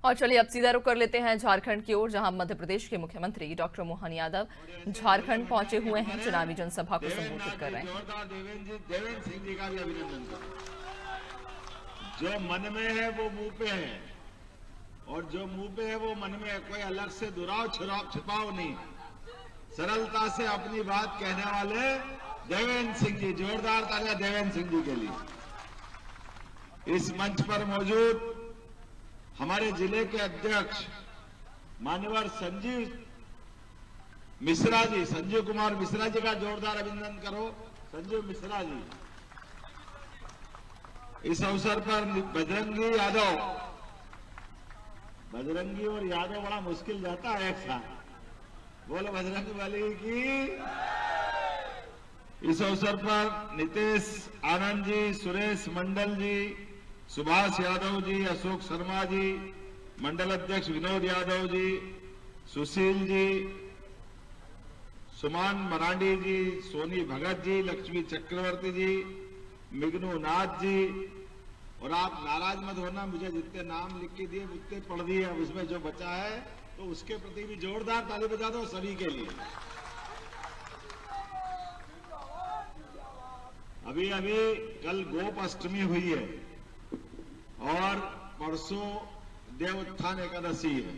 और चलिए अब सीधा रुख कर लेते हैं झारखंड की ओर, जहां मध्य प्रदेश के मुख्यमंत्री डॉक्टर मोहन यादव झारखंड पहुंचे हुए हैं। चुनावी जनसभा को संबोधित कर रहे हैं। देवेंद्र सिंह जी का भी अभिनंदन करो। जो मन में है वो मुंह पे है, और जो मुंह पे है वो मन में है। कोई अलग से दुराव छिपाव नहीं, सरलता से अपनी बात कहने वाले देवेंद्र सिंह जी। जोरदार तालियां देवेंद्र सिंह जी के लिए। इस मंच पर मौजूद हमारे जिले के अध्यक्ष मान्यवर संजीव कुमार मिश्रा जी का जोरदार अभिनंदन करो। संजीव मिश्रा जी। इस अवसर पर बजरंगी और यादव बड़ा मुश्किल जाता है एक साथ। बोलो बजरंगी वाली की। इस अवसर पर नितेश आनंद जी, सुरेश मंडल जी, सुभाष यादव जी, अशोक शर्मा जी, मंडल अध्यक्ष विनोद यादव जी, सुशील जी, सुमान मरांडी जी, सोनी भगत जी, लक्ष्मी चक्रवर्ती जी, मिगनू नाथ जी। और आप नाराज मत होना, मुझे जितने नाम लिख के दिए उतने पढ़ दिए। अब इसमें जो बचा है तो उसके प्रति भी जोरदार ताली बजा दो सभी के लिए। अभी कल गोप अष्टमी हुई है और परसों देव उत्थान एकादशी है।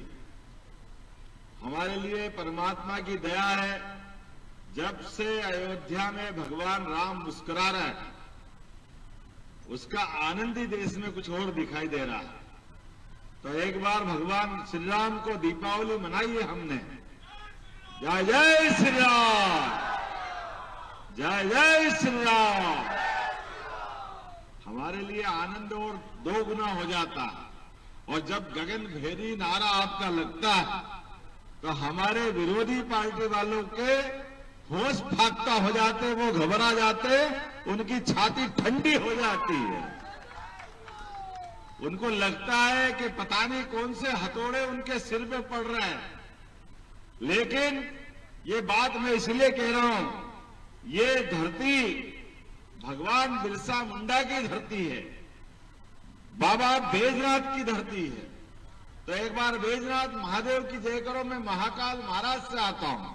हमारे लिए परमात्मा की दया है, जब से अयोध्या में भगवान राम मुस्कुरा रहे हैं, उसका आनंद ही देश में कुछ और दिखाई दे रहा है। तो एक बार भगवान श्री राम को दीपावली मनाई है हमने। जय जय श्री राम, जय जय श्री राम। हमारे लिए आनंद और दो गुना हो जाता है। और जब गगन भेदी नारा आपका लगता है तो हमारे विरोधी पार्टी वालों के होश फाख्ता हो जाते, वो घबरा जाते, उनकी छाती ठंडी हो जाती है। उनको लगता है कि पता नहीं कौन से हथौड़े उनके सिर पे पड़ रहे हैं। लेकिन ये बात मैं इसलिए कह रहा हूं, ये धरती भगवान बिरसा मुंडा की धरती है, बाबा बैजनाथ की धरती है। तो एक बार बैजनाथ महादेव की जय करो। मैं महाकाल महाराज से आता हूं।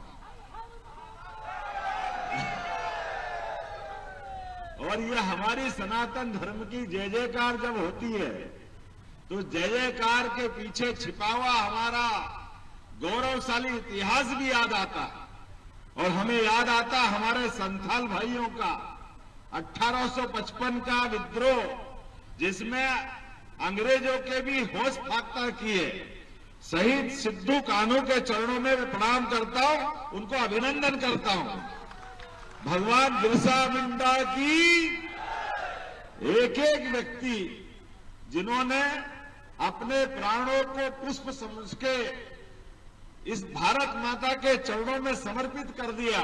और ये हमारी सनातन धर्म की जय जयकार जब होती है तो जय जयकार के पीछे छिपा हुआ हमारा गौरवशाली इतिहास भी याद आता है। और हमें याद आता हमारे संथाल भाइयों का 1855 का विद्रोह, जिसमें अंग्रेजों के भी होश फाख्ता किए। शहीद सिद्धू कान्हू के चरणों में मैं प्रणाम करता हूं, उनको अभिनंदन करता हूं। भगवान बिरसा मुंडा की एक एक व्यक्ति जिन्होंने अपने प्राणों को पुष्प समझ के इस भारत माता के चरणों में समर्पित कर दिया।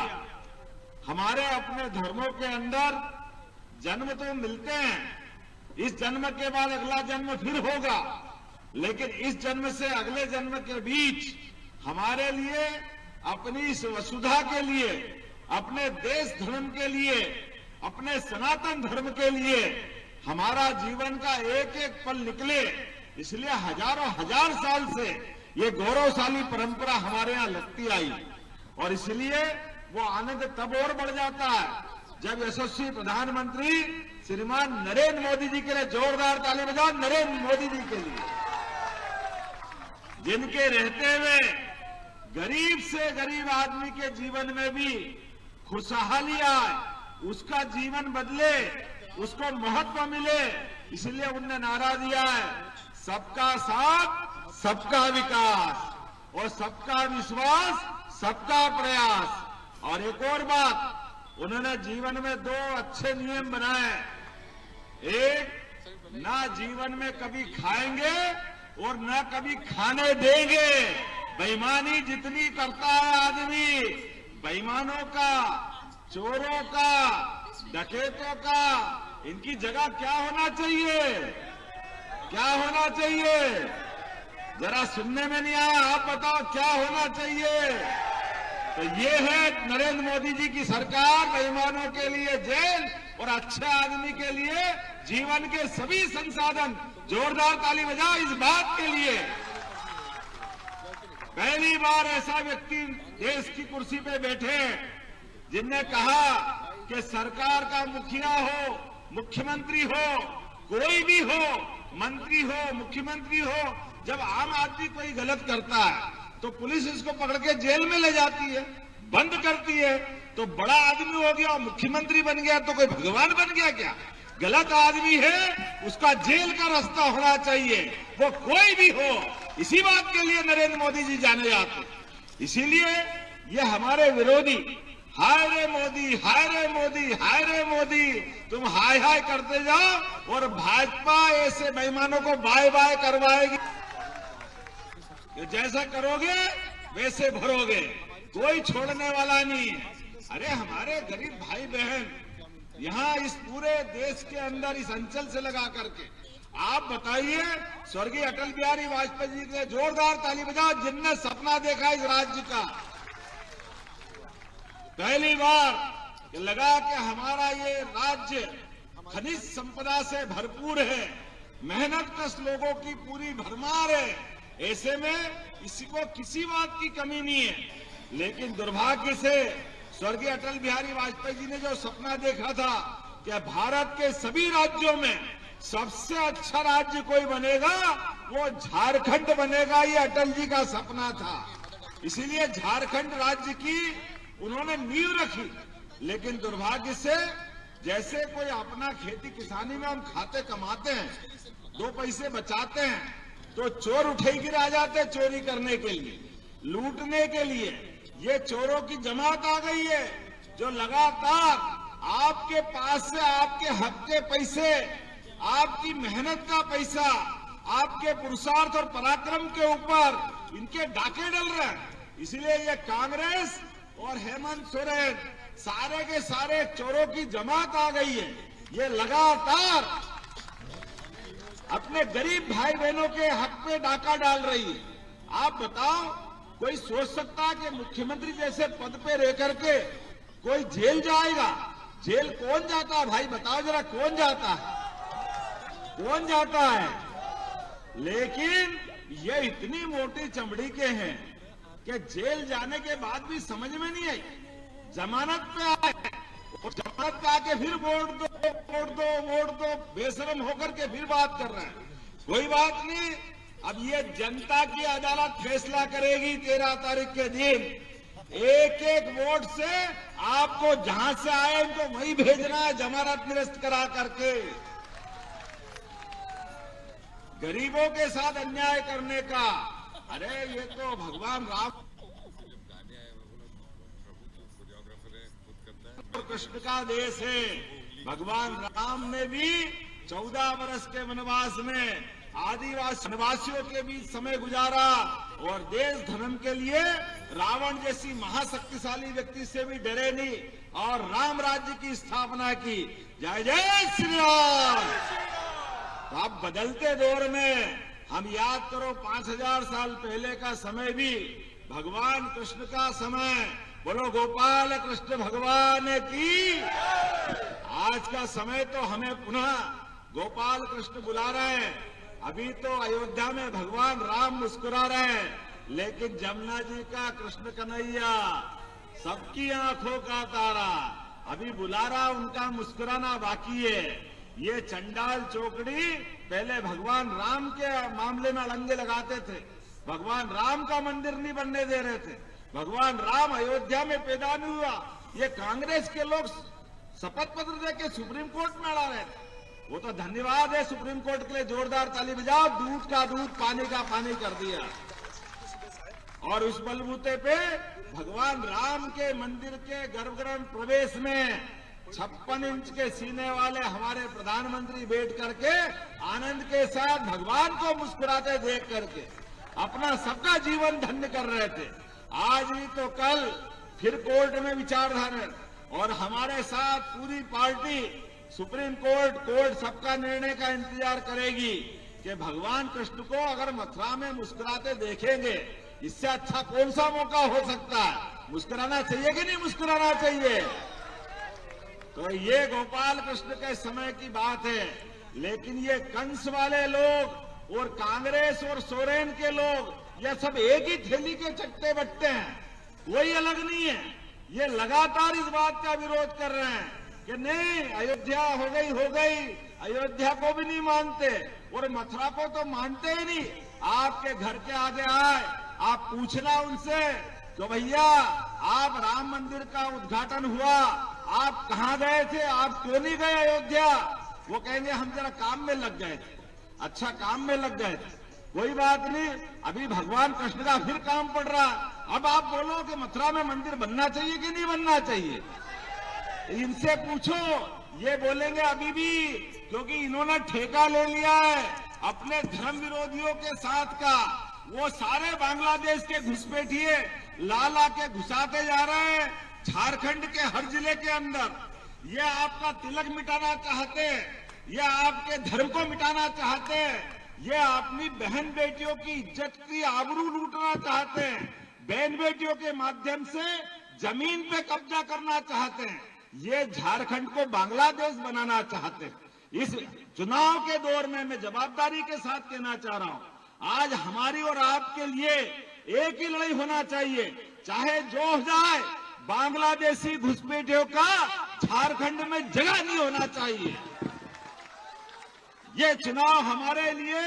हमारे अपने धर्मों के अंदर जन्म तो मिलते हैं, इस जन्म के बाद अगला जन्म फिर होगा, लेकिन इस जन्म से अगले जन्म के बीच हमारे लिए, अपनी इस वसुधा के लिए, अपने देश धर्म के लिए, अपने सनातन धर्म के लिए हमारा जीवन का एक एक पल निकले, इसलिए हजारों हजार साल से ये गौरवशाली परंपरा हमारे यहाँ लगती आई। और इसलिए वो आनंद तब और बढ़ जाता है जब यशस्वी प्रधानमंत्री श्रीमान नरेंद्र मोदी जी के लिए जोरदार ताली बजाओ। नरेंद्र मोदी जी के लिए, जिनके रहते हुए गरीब से गरीब आदमी के जीवन में भी खुशहाली आए, उसका जीवन बदले, उसको महत्व मिले, इसलिए उनने नारा दिया है, सबका साथ सबका विकास और सबका विश्वास सबका प्रयास। और एक और बात, उन्होंने जीवन में दो अच्छे नियम बनाए। एक, ना जीवन में कभी खाएंगे और ना कभी खाने देंगे। बेईमानी जितनी करता है आदमी, बेईमानों का, चोरों का, डकैतों का, इनकी जगह क्या होना चाहिए? क्या होना चाहिए? जरा सुनने में नहीं आया, आप बताओ क्या होना चाहिए? तो ये है नरेंद्र मोदी जी की सरकार। बेईमानों के लिए जेल और अच्छे आदमी के लिए जीवन के सभी संसाधन। जोरदार ताली बजाओ इस बात के लिए पहली बार ऐसा व्यक्ति देश की कुर्सी पे बैठे जिनने कहा कि सरकार का मुखिया हो, मुख्यमंत्री हो, कोई भी हो, मंत्री हो, मुख्यमंत्री हो, जब आम आदमी कोई गलत करता है तो पुलिस इसको पकड़ के जेल में ले जाती है, बंद करती है। तो बड़ा आदमी हो गया और मुख्यमंत्री बन गया तो कोई भगवान बन गया क्या? गलत आदमी है, उसका जेल का रास्ता होना चाहिए, वो कोई भी हो। इसी बात के लिए नरेंद्र मोदी जी जाने जाते। इसीलिए ये हमारे विरोधी हाय रे मोदी, हाय रे मोदी, हाय रे मोदी, तुम हाय हाय करते जाओ और भाजपा ऐसे बेईमानों को बाय बाय करवाएगी। जैसा करोगे वैसे भरोगे, कोई छोड़ने वाला नहीं। अरे हमारे गरीब भाई बहन यहाँ इस पूरे देश के अंदर इस अंचल से लगा करके आप बताइए, स्वर्गीय अटल बिहारी वाजपेयी जी के जोरदार ताली बजाओ, जिनने सपना देखा इस राज्य का। पहली बार लगा कि हमारा ये राज्य खनिज संपदा से भरपूर है, मेहनत कश लोगों की पूरी भरमार है, ऐसे में इसी को किसी बात की कमी नहीं है। लेकिन दुर्भाग्य से स्वर्गीय अटल बिहारी वाजपेयी जी ने जो सपना देखा था कि भारत के सभी राज्यों में सबसे अच्छा राज्य कोई बनेगा, वो झारखंड बनेगा, ये अटल जी का सपना था। इसीलिए झारखंड राज्य की उन्होंने नींव रखी। लेकिन दुर्भाग्य से जैसे कोई अपना खेती किसानी में हम खाते कमाते हैं, दो पैसे बचाते हैं, तो चोर उठे गिर आ जाते चोरी करने के लिए, लूटने के लिए। ये चोरों की जमात आ गई है जो लगातार आपके पास से आपके हक के पैसे, आपकी मेहनत का पैसा, आपके पुरुषार्थ और पराक्रम के ऊपर इनके डाके डल रहे हैं। इसलिए ये कांग्रेस और हेमंत सोरेन सारे के सारे चोरों की जमात आ गई है। ये लगातार अपने गरीब भाई बहनों के हक पे डाका डाल रही है। आप बताओ, कोई सोच सकता है कि मुख्यमंत्री जैसे पद पे रह करके कोई जेल जाएगा? जेल कौन जाता है भाई, बताओ जरा, कौन जाता है? कौन जाता है? लेकिन ये इतनी मोटी चमड़ी के हैं कि जेल जाने के बाद भी समझ में नहीं आई, जमानत पे आए और जमानत पे आके फिर वोट दो, वोट दो, वोट दो, बेशरम होकर के फिर बात कर रहे हैं। कोई बात नहीं, अब ये जनता की अदालत फैसला करेगी 13 तारीख के दिन। एक एक वोट से आपको जहां से आए उनको वहीं भेजना है, जमानत निरस्त करा करके। गरीबों के साथ अन्याय करने का, अरे ये तो भगवान राम और कृष्ण का देश है। भगवान राम ने भी 14 वर्ष के वनवास में आदिवासी वनवासियों के बीच समय गुजारा और देश धर्म के लिए रावण जैसी महाशक्तिशाली व्यक्ति से भी डरे नहीं और राम राज्य की स्थापना की। जय जय श्री राम। तो अब बदलते दौर में हम याद करो 5000 साल पहले का समय भी भगवान कृष्ण का समय। बोलो गोपाल कृष्ण भगवान की। आज का समय तो हमें पुनः गोपाल कृष्ण बुला रहे हैं। अभी तो अयोध्या में भगवान राम मुस्कुरा रहे हैं, लेकिन जमुना जी का कृष्ण कन्हैया सबकी आंखों का तारा अभी बुला रहा, उनका मुस्कुराना बाकी है। ये चंडाल चौकड़ी पहले भगवान राम के मामले में अड़ंगे लगाते थे, भगवान राम का मंदिर नहीं बनने दे रहे थे। भगवान राम अयोध्या में पैदा नहीं हुआ, ये कांग्रेस के लोग शपथ पत्र देके सुप्रीम कोर्ट में अड़ा रहे थे। वो तो धन्यवाद है सुप्रीम कोर्ट के लिए, जोरदार ताली बजाओ, दूध का दूध पानी का पानी कर दिया। और उस बलबूते पे भगवान राम के मंदिर के गर्भगृह प्रवेश में 56 इंच के सीने वाले हमारे प्रधानमंत्री बैठ करके आनंद के साथ भगवान को मुस्कुराते देख करके अपना सबका जीवन धन्य कर रहे थे। आज ही तो कल फिर कोर्ट में विचारधारा और हमारे साथ पूरी पार्टी सुप्रीम कोर्ट सबका निर्णय का इंतजार करेगी कि भगवान कृष्ण को अगर मथुरा में मुस्कुराते देखेंगे, इससे अच्छा कौन सा मौका हो सकता है? मुस्कुराना चाहिए कि नहीं मुस्कुराना चाहिए? तो ये गोपाल कृष्ण के समय की बात है। लेकिन ये कंस वाले लोग और कांग्रेस और सोरेन के लोग ये सब एक ही थैली के चट्टे बट्टे हैं, कोई अलग नहीं है। ये लगातार इस बात का विरोध कर रहे हैं कि नहीं, अयोध्या हो गई, अयोध्या को भी नहीं मानते और मथुरा को तो मानते ही नहीं। आपके घर के आगे आए, आप पूछना उनसे तो भैया आप राम मंदिर का उद्घाटन हुआ, आप कहां गए थे, आप क्यों नहीं गए अयोध्या? वो कहेंगे हम जरा काम में लग गए थे। अच्छा, काम में लग गए थे, कोई बात नहीं, अभी भगवान कृष्ण का फिर काम पड़ रहा। अब आप बोलो कि मथुरा में मंदिर बनना चाहिए कि नहीं बनना चाहिए, इनसे पूछो। ये बोलेंगे अभी भी, क्योंकि इन्होंने ठेका ले लिया है अपने धर्म विरोधियों के साथ का। वो सारे बांग्लादेश के घुसपैठिए ला के घुसाते जा रहे हैं झारखंड के हर जिले के अंदर। ये आपका तिलक मिटाना चाहते हैं, ये आपके धर्म को मिटाना चाहते हैं, ये अपनी बहन बेटियों की इज्जत की आबरू लूटना चाहते हैं, बहन बेटियों के माध्यम से जमीन पे कब्जा करना चाहते हैं, ये झारखंड को बांग्लादेश बनाना चाहते हैं। इस चुनाव के दौर में मैं जवाबदारी के साथ कहना चाह रहा हूं, आज हमारी और आपके लिए एक ही लड़ाई होना चाहिए, चाहे जो हो जाए, बांग्लादेशी घुसपैठियों का झारखंड में जगह नहीं होना चाहिए। ये चुनाव हमारे लिए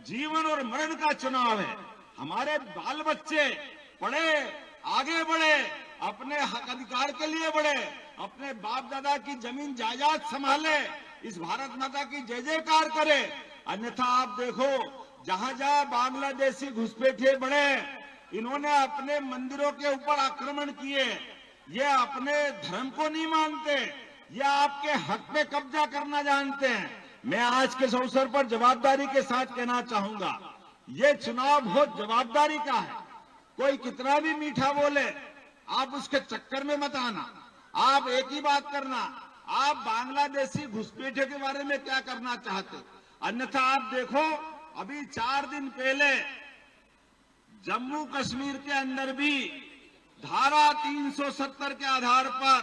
जीवन और मरण का चुनाव है। हमारे बाल बच्चे पढ़े, आगे बढ़े, अपने हक अधिकार के लिए बढ़े, अपने बाप दादा की जमीन जायदाद संभाले, इस भारत माता की जय जयकार करे। अन्यथा आप देखो, जहां जहां बांग्लादेशी घुसपैठिए बढ़े, इन्होंने अपने मंदिरों के ऊपर आक्रमण किए। ये अपने धर्म को नहीं मानते, ये आपके हक पे कब्जा करना जानते हैं। मैं आज के इस अवसर पर जवाबदारी के साथ कहना चाहूंगा, ये चुनाव बहुत जवाबदारी का है। कोई कितना भी मीठा बोले, आप उसके चक्कर में मत आना। आप एक ही बात करना, आप बांग्लादेशी घुसपैठियों के बारे में क्या करना चाहते। अन्यथा आप देखो, अभी 4 दिन पहले जम्मू कश्मीर के अंदर भी धारा 370 के आधार पर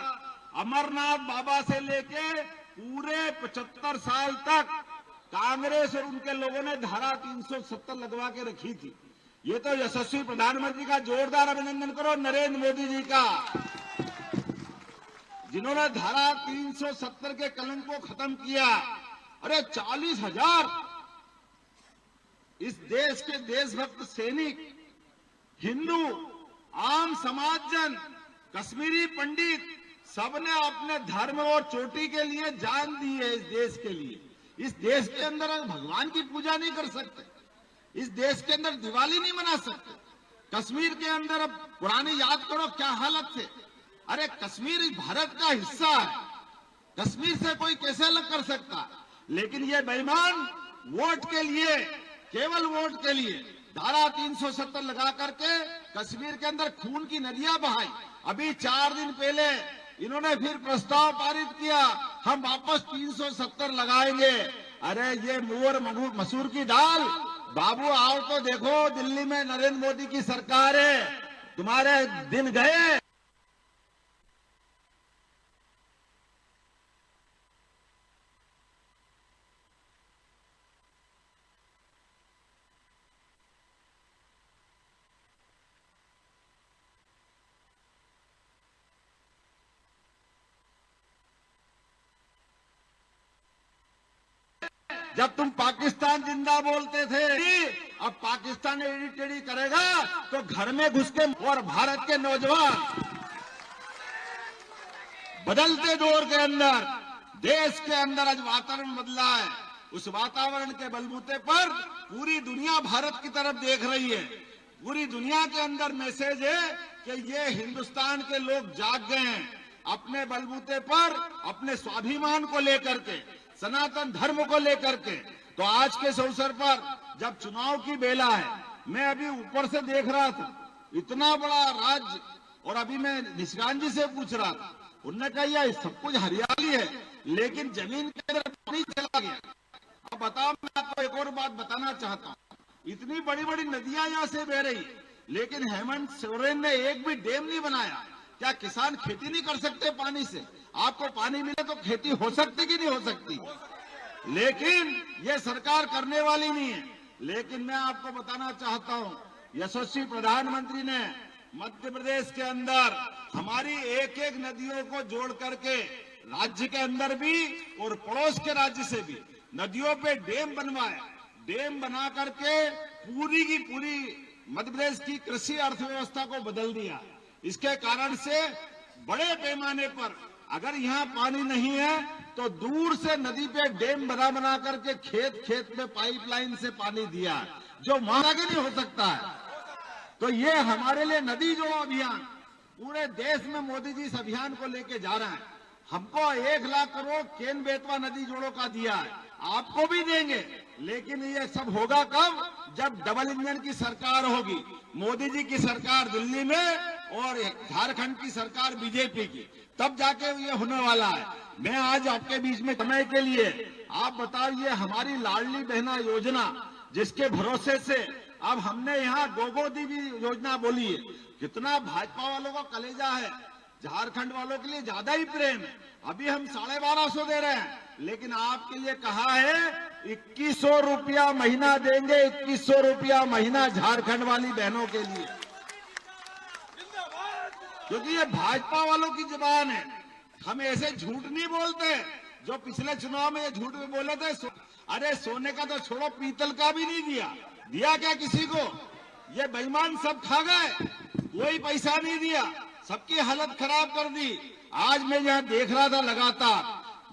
अमरनाथ बाबा से लेके पूरे 75 साल तक कांग्रेस और उनके लोगों ने धारा 370 लगवा के रखी थी। ये तो यशस्वी प्रधानमंत्री का जोरदार अभिनंदन करो, नरेंद्र मोदी जी का, जिन्होंने धारा 370 के कलंक को खत्म किया। अरे 40,000 इस देश के देशभक्त सैनिक, हिंदू, आम समाजजन, कश्मीरी पंडित, सबने अपने धर्म और चोटी के लिए जान दी है इस देश के लिए। इस देश के अंदर भगवान की पूजा नहीं कर सकते, इस देश के अंदर दिवाली नहीं मना सकते। कश्मीर के अंदर अब पुरानी याद करो क्या हालत थे। अरे कश्मीर इस भारत का हिस्सा है, कश्मीर से कोई कैसे अलग कर सकता। लेकिन ये बेईमान वोट के लिए, केवल वोट के लिए धारा 370 लगा करके कश्मीर के अंदर खून की नदियां बहाई। अभी 4 दिन पहले इन्होंने फिर प्रस्ताव पारित किया, हम वापस 370 लगाएंगे। अरे ये मुअर मसूर की दाल, बाबू आओ तो देखो, दिल्ली में नरेंद्र मोदी की सरकार है, तुम्हारे दिन गए। जब तुम पाकिस्तान जिंदा बोलते थे, अब पाकिस्तान एडी टेढ़ी करेगा तो घर में घुस के। और भारत के नौजवान बदलते दौर के अंदर, देश के अंदर आज वातावरण बदला है, उस वातावरण के बलबूते पर पूरी दुनिया भारत की तरफ देख रही है। पूरी दुनिया के अंदर मैसेज है कि ये हिंदुस्तान के लोग जाग गए हैं, अपने बलबूते पर, अपने स्वाभिमान को लेकर के, सनातन धर्म को लेकर के। तो आज के इस अवसर पर जब चुनाव की बेला है, मैं अभी ऊपर से देख रहा था, इतना बड़ा राज्य, और अभी मैं निष्कांत जी से पूछ रहा था, उन्होंने कहा यह सब कुछ हरियाली है लेकिन जमीन के अंदर पानी चला गया। अब बताओ, मैं आपको एक और बात बताना चाहता हूँ, इतनी बड़ी बड़ी नदियां यहाँ से बह रही, लेकिन हेमंत सोरेन ने एक भी डैम नहीं बनाया। क्या किसान खेती नहीं कर सकते पानी से? आपको पानी मिले तो खेती हो सकती कि नहीं हो सकती? लेकिन ये सरकार करने वाली नहीं है। लेकिन मैं आपको बताना चाहता हूं, यशस्वी प्रधानमंत्री ने मध्य प्रदेश के अंदर हमारी एक एक नदियों को जोड़ करके राज्य के अंदर भी और पड़ोस के राज्य से भी नदियों पे डैम बनवाए। डैम बना करके पूरी की पूरी मध्य प्रदेश की कृषि अर्थव्यवस्था को बदल दिया। इसके कारण से बड़े पैमाने पर अगर यहाँ पानी नहीं है तो दूर से नदी पे डैम बना करके खेत खेत में पाइपलाइन से पानी दिया है, जो वहां आगे नहीं हो सकता है। तो ये हमारे लिए नदी जोड़ो अभियान, पूरे देश में मोदी जी इस अभियान को लेके जा रहे हैं। हमको 1 लाख करोड़ केन बेतवा नदी जोड़ो का दिया है, आपको भी देंगे, लेकिन ये सब होगा कब? जब डबल इंजन की सरकार होगी, मोदी जी की सरकार दिल्ली में और झारखंड की सरकार बीजेपी की, तब जाके ये होने वाला है। मैं आज आपके बीच में समय के लिए आप बताइए, हमारी लाडली बहना योजना जिसके भरोसे से अब हमने यहाँ गोगो दी भी योजना बोली है, कितना भाजपा वालों का कलेजा है, झारखंड वालों के लिए ज्यादा ही प्रेम है। अभी हम 1250 दे रहे हैं, लेकिन आपके लिए कहा है 2100 रुपया महीना देंगे, 2100 रुपया महीना झारखंड वाली बहनों के लिए, क्योंकि ये भाजपा वालों की जुबान है। हम ऐसे झूठ नहीं बोलते जो पिछले चुनाव में ये झूठ में बोले थे। अरे सोने का तो छोड़ो, पीतल का भी नहीं दिया क्या किसी को? ये बेईमान सब खा गए, कोई पैसा नहीं दिया, सबकी हालत खराब कर दी। आज मैं यहाँ देख रहा था लगातार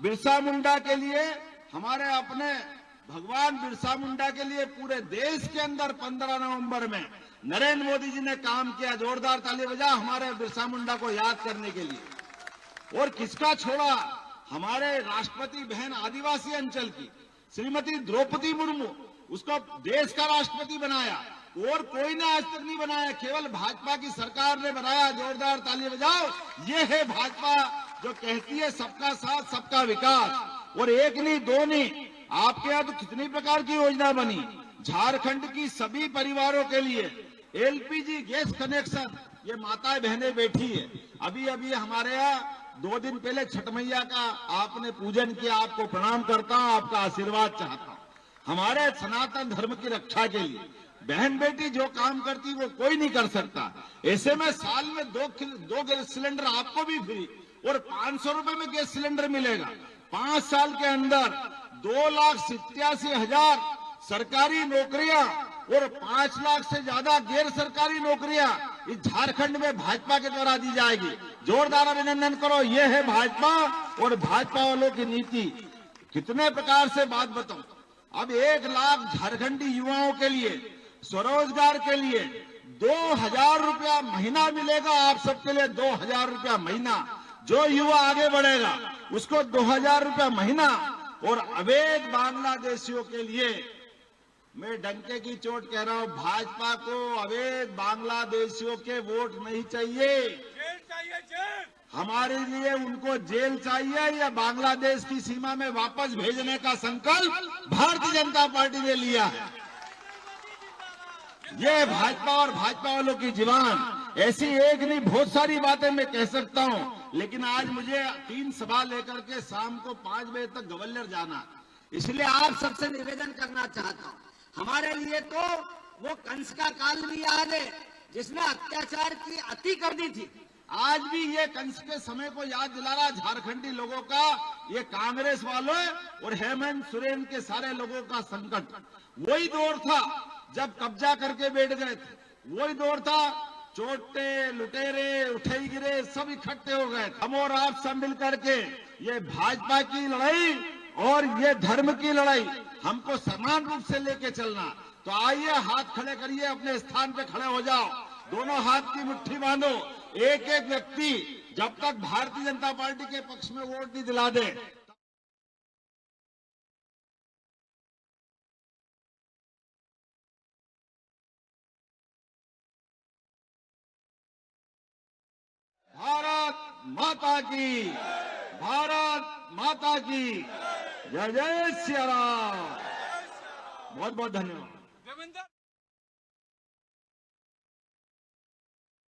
बिरसा मुंडा के लिए, हमारे अपने भगवान बिरसा मुंडा के लिए पूरे देश के अंदर 15 नवंबर में नरेंद्र मोदी जी ने काम किया। जोरदार ताली बजा हमारे बिरसा मुंडा को याद करने के लिए। और किसका छोड़ा? हमारे राष्ट्रपति बहन आदिवासी अंचल की श्रीमती द्रौपदी मुर्मू, उसको देश का राष्ट्रपति बनाया, और कोई ने आज तक नहीं बनाया, केवल भाजपा की सरकार ने बनाया। जोरदार ताली बजाओ। ये है भाजपा जो कहती है सबका साथ सबका विकास। और एक नहीं दो नहीं, आपके यहाँ तो कितनी प्रकार की योजना बनी। झारखंड की सभी परिवारों के लिए एलपीजी गैस कनेक्शन, ये माताएं बहनें बैठी है। अभी अभी हमारे यहाँ 2 दिन पहले छठ मैया का आपने पूजन किया, आपको प्रणाम करता हूं, आपका आशीर्वाद चाहता हूं। हमारे सनातन धर्म की रक्षा के लिए बहन बेटी जो काम करती वो कोई नहीं कर सकता। ऐसे में साल में 2 गैस सिलेंडर आपको भी फ्री, और 500 रुपए में गैस सिलेंडर मिलेगा। 5 साल के अंदर 2,87,000 सरकारी नौकरियां और 5 लाख से ज्यादा गैर सरकारी नौकरियां इस झारखंड में भाजपा के द्वारा दी जाएगी। जोरदार अभिनंदन करो। ये है भाजपा और भाजपा वालों की नीति। कितने प्रकार से बात बताऊं। अब 1 लाख झारखंडी युवाओं के लिए स्वरोजगार के लिए 2,000 रुपया महीना मिलेगा। आप सबके लिए 2,000 रुपया महीना। जो युवा आगे बढ़ेगा उसको 2,000 रुपया महीना। और अवैध बांग्लादेशियों के लिए मैं डंके की चोट कह रहा हूं, भाजपा को अवैध बांग्लादेशियों के वोट नहीं चाहिए। जेल चाहिए, जेल। हमारे लिए उनको जेल चाहिए या बांग्लादेश की सीमा में वापस भेजने का संकल्प भारतीय जनता पार्टी ने लिया है। ये भाजपा और भाजपा वालों की जुबान। ऐसी एक नहीं बहुत सारी बातें मैं कह सकता हूं, लेकिन आज मुझे 3 सभा लेकर के शाम को 5 बजे तक ग्वालियर जाना, इसलिए आप सबसे निवेदन करना चाहता हूं। हमारे लिए तो वो कंस का काल भी याद है जिसने अत्याचार की अति कर दी थी। आज भी ये कंस के समय को याद दिला रहा झारखंडी लोगों का, ये कांग्रेस वालों और हेमंत सोरेन के सारे लोगों का संकट। वही दौर था जब कब्जा करके बैठ गए थे, वही दौर था। चोटे लुटेरे उठे गिरे सब इकट्ठे हो गए। हम और आप सब मिलकर के ये भाजपा की लड़ाई और ये धर्म की लड़ाई हमको समान रूप से लेके चलना। तो आइए हाथ खड़े करिए, अपने स्थान पे खड़े हो जाओ, दोनों हाथ की मुट्ठी बांधो। एक एक व्यक्ति जब तक भारतीय जनता पार्टी के पक्ष में वोट नहीं दिला दे, भारत माता की, भारत माता की जय जय श्री राम। बहुत बहुत धन्यवाद।